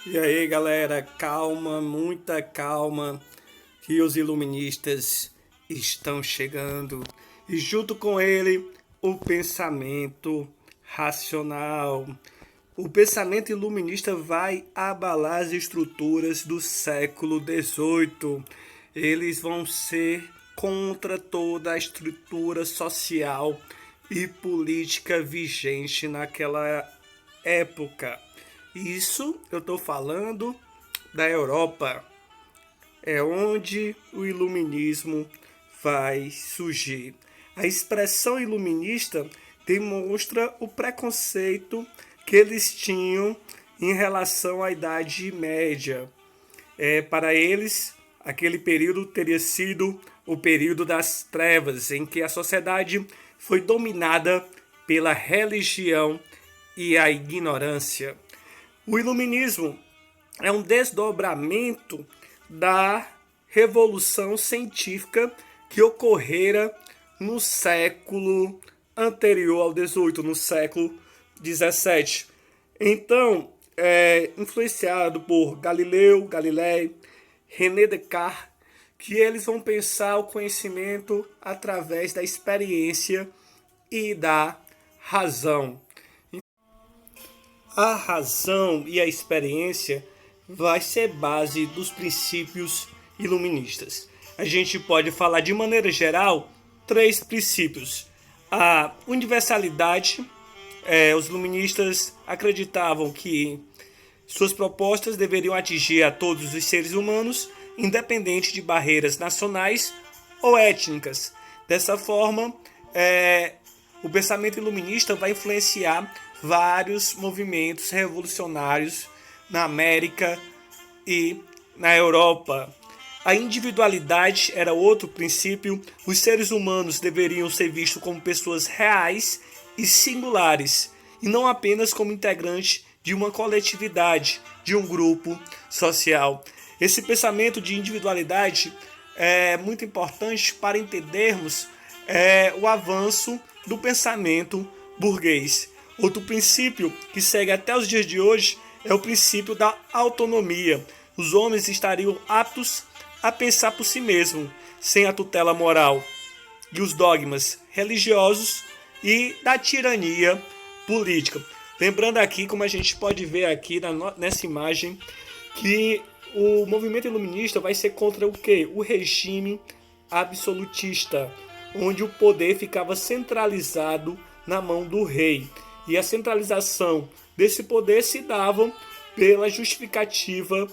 E aí, galera, calma, muita calma, que os iluministas estão chegando. E junto com ele, o pensamento racional. O pensamento iluminista vai abalar as estruturas do século XVIII. Eles vão ser contra toda a estrutura social e política vigente naquela época. Isso eu estou falando da Europa, é onde o iluminismo vai surgir. A expressão iluminista demonstra o preconceito que eles tinham em relação à Idade Média. Para eles, aquele período teria sido o período das trevas, em que a sociedade foi dominada pela religião e a ignorância. O iluminismo é um desdobramento da revolução científica que ocorrera no século anterior ao XVIII, no século XVII. Então, influenciado por Galileu Galilei, René Descartes, que eles vão pensar o conhecimento através da experiência e da razão. A razão e a experiência vai ser base dos princípios iluministas. A gente pode falar de maneira geral três princípios. A universalidade, os iluministas acreditavam que suas propostas deveriam atingir a todos os seres humanos, independente de barreiras nacionais ou étnicas. Dessa forma, o pensamento iluminista vai influenciar vários movimentos revolucionários na América e na Europa. A individualidade era outro princípio. Os seres humanos deveriam ser vistos como pessoas reais e singulares, e não apenas como integrantes de uma coletividade, de um grupo social. Esse pensamento de individualidade é muito importante para entendermos o avanço do pensamento burguês. Outro princípio que segue até os dias de hoje é o princípio da autonomia. Os homens estariam aptos a pensar por si mesmos, sem a tutela moral e os dogmas religiosos e da tirania política. Lembrando aqui, como a gente pode ver aqui nessa imagem, que o movimento iluminista vai ser contra o quê? O regime absolutista, onde o poder ficava centralizado na mão do rei. E a centralização desse poder se dava pela justificativa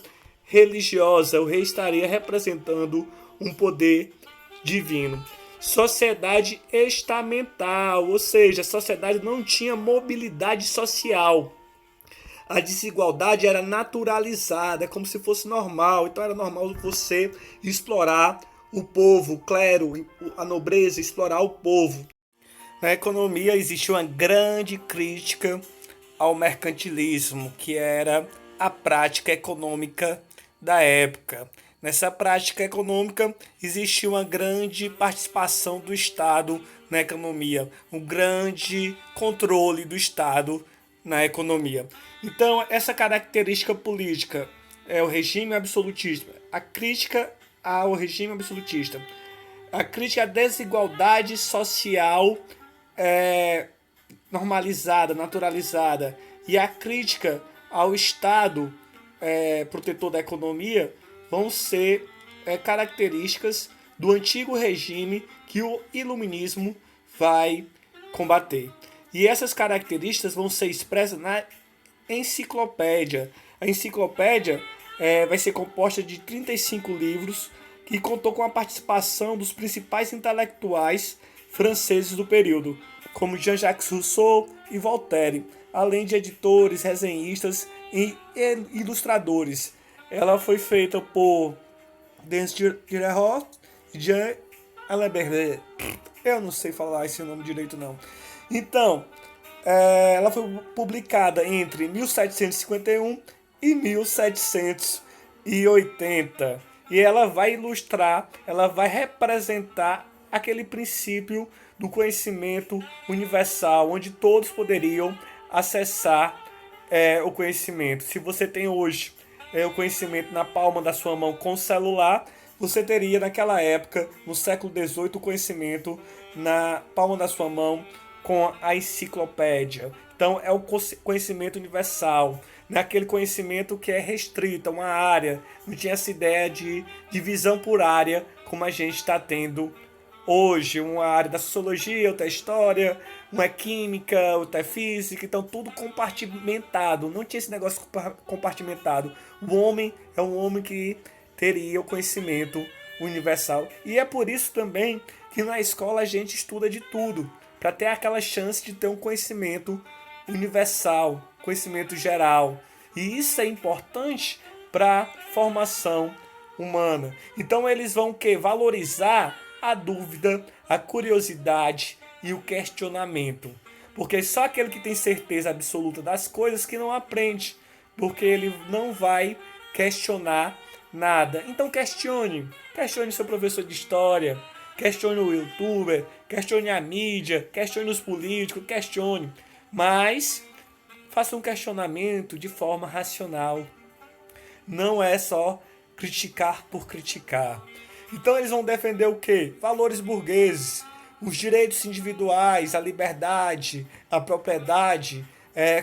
religiosa. O rei estaria representando um poder divino. Sociedade estamental, ou seja, a sociedade não tinha mobilidade social. A desigualdade era naturalizada, como se fosse normal. Então era normal você explorar o povo, o clero, a nobreza, explorar o povo. Na economia existe uma grande crítica ao mercantilismo, que era a prática econômica da época. Nessa prática econômica existia uma grande participação do Estado na economia, um grande controle do Estado na economia. Então, essa característica política é o regime absolutista. A crítica ao regime absolutista. A crítica à desigualdade social normalizada, naturalizada, e a crítica ao Estado protetor da economia vão ser características do antigo regime que o iluminismo vai combater. E essas características vão ser expressas na enciclopédia. A enciclopédia vai ser composta de 35 livros e contou com a participação dos principais intelectuais franceses do período, como Jean-Jacques Rousseau e Voltaire, além de editores, resenhistas e ilustradores. Ela foi feita por Denis Diderot e Jean Alembert. Eu não sei falar esse nome direito não. Então, ela foi publicada entre 1751 e 1780. E ela vai ilustrar, ela vai representar aquele princípio do conhecimento universal, onde todos poderiam acessar o conhecimento. Se você tem hoje o conhecimento na palma da sua mão com celular, você teria naquela época, no século XVIII, o conhecimento na palma da sua mão com a enciclopédia. Então é o conhecimento universal, não é aquele conhecimento que é restrito a uma área, não tinha essa ideia de divisão por área como a gente está tendo hoje, uma área da sociologia, outra é história, uma é química, outra é física, então tudo compartimentado, não tinha esse negócio compartimentado. O homem é um homem que teria o conhecimento universal. E é por isso também que na escola a gente estuda de tudo, para ter aquela chance de ter um conhecimento universal, conhecimento geral. E isso é importante para a formação humana. Então eles vão valorizar a dúvida, a curiosidade e o questionamento. Porque só aquele que tem certeza absoluta das coisas que não aprende, porque ele não vai questionar nada. Então questione seu professor de história, questione o youtuber, questione a mídia, questione os políticos, questione. Mas faça um questionamento de forma racional. Não é só criticar por criticar. Então eles vão defender o quê? Valores burgueses, os direitos individuais, a liberdade, a propriedade,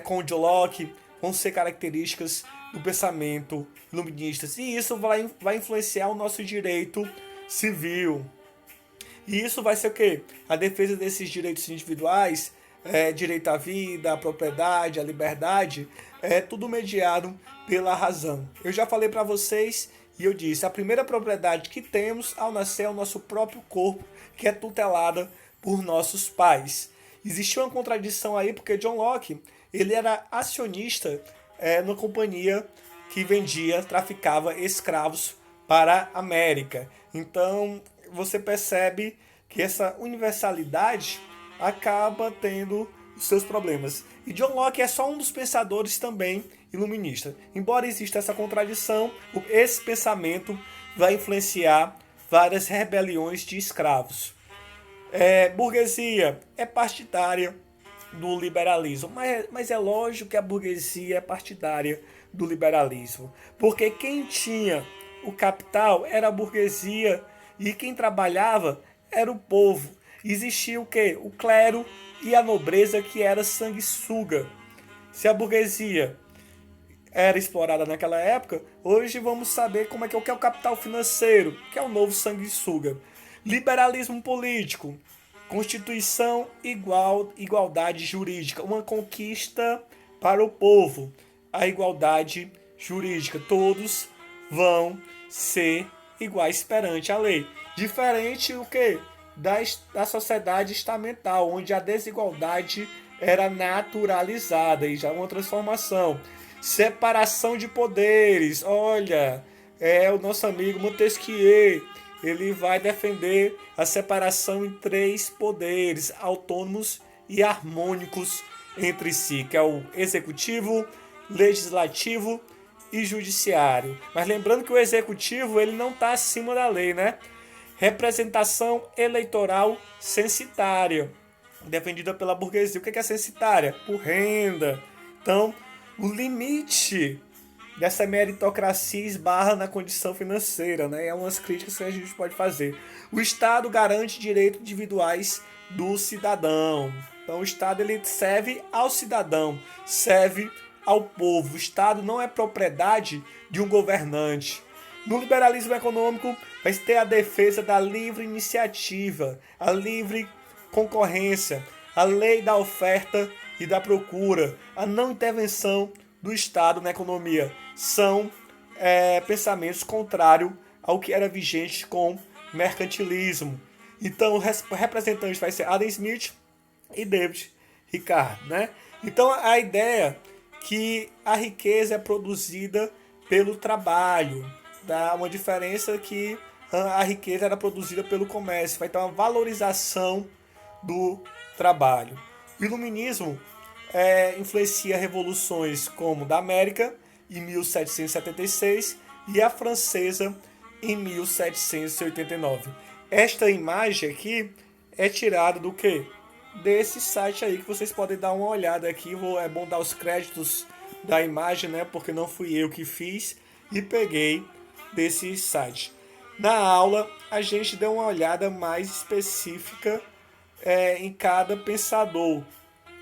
com John Locke, vão ser características do pensamento iluminista. E isso vai influenciar o nosso direito civil. E isso vai ser o quê? A defesa desses direitos individuais, direito à vida, à propriedade, à liberdade, é tudo mediado pela razão. Eu já falei para vocês e eu disse, a primeira propriedade que temos ao nascer é o nosso próprio corpo, que é tutelada por nossos pais. Existia uma contradição aí, porque John Locke, ele era acionista numa companhia que traficava escravos para a América. Então, você percebe que essa universalidade acaba tendo os seus problemas. E John Locke é só um dos pensadores também iluministas. Embora exista essa contradição, esse pensamento vai influenciar várias rebeliões de escravos. Burguesia é partidária do liberalismo, mas é lógico que a burguesia é partidária do liberalismo, porque quem tinha o capital era a burguesia e quem trabalhava era o povo. Existia o quê? O clero e a nobreza, que era sanguessuga. Se a burguesia era explorada naquela época, hoje vamos saber como o que é o capital financeiro, que é o novo sanguessuga. Liberalismo político, Constituição igualdade jurídica, uma conquista para o povo, a igualdade jurídica, todos vão ser iguais perante a lei. Diferente o que? Da sociedade estamental, onde a desigualdade era naturalizada e já uma transformação. Separação de poderes, olha, o nosso amigo Montesquieu, ele vai defender a separação em 3 poderes autônomos e harmônicos entre si, que é o executivo, legislativo e judiciário. Mas lembrando que o executivo ele não está acima da lei, né? Representação eleitoral censitária, defendida pela burguesia. O que é censitária? Por renda. Então, o limite dessa meritocracia esbarra na condição financeira, né? É umas críticas que a gente pode fazer. O Estado garante direitos individuais do cidadão. Então o Estado ele serve ao cidadão, serve ao povo. O Estado não é propriedade de um governante. No liberalismo econômico vai ter a defesa da livre iniciativa, a livre concorrência, a lei da oferta e da procura, a não intervenção do Estado na economia. São pensamentos contrários ao que era vigente com mercantilismo. Então o representante vai ser Adam Smith e David Ricardo, né? Então a ideia que a riqueza é produzida pelo trabalho, dá uma diferença que a riqueza era produzida pelo comércio, vai ter uma valorização do trabalho. O iluminismo influencia revoluções como da América em 1776 e a francesa em 1789. Esta imagem aqui é tirada do quê? Desse site aí que vocês podem dar uma olhada aqui. É bom dar os créditos da imagem, né? Porque não fui eu que fiz. e peguei desse site. Na aula, a gente deu uma olhada mais específica em cada pensador.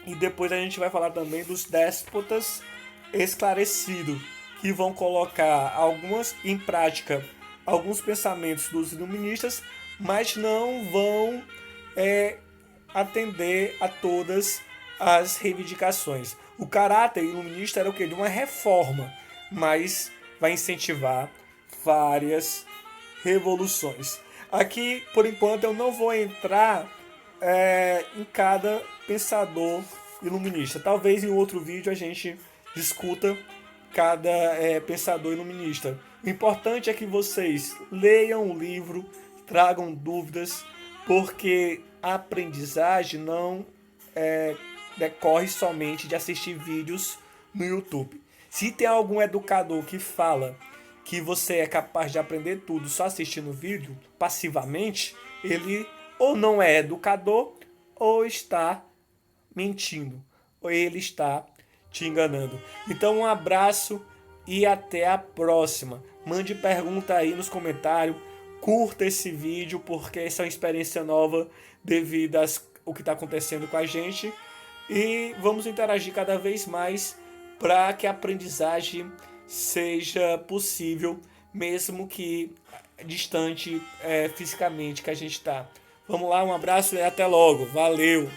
E depois a gente vai falar também dos déspotas esclarecidos, que vão colocar em prática alguns pensamentos dos iluministas, mas não vão atender a todas as reivindicações. O caráter iluminista era o quê? De uma reforma, mas vai incentivar várias revoluções. Aqui, por enquanto, eu não vou entrar em cada pensador iluminista. Talvez em outro vídeo a gente discuta cada pensador iluminista. O importante é que vocês leiam o livro, tragam dúvidas, porque a aprendizagem não decorre somente de assistir vídeos no YouTube. Se tem algum educador que fala que você é capaz de aprender tudo só assistindo vídeo passivamente, ele ou não é educador ou está mentindo, ou ele está te enganando. Então um abraço e até a próxima. Mande pergunta aí nos comentários, curta esse vídeo porque essa é uma experiência nova devido ao que está acontecendo com a gente e vamos interagir cada vez mais para que a aprendizagem seja possível, mesmo que distante fisicamente que a gente está. Vamos lá, um abraço e até logo. Valeu!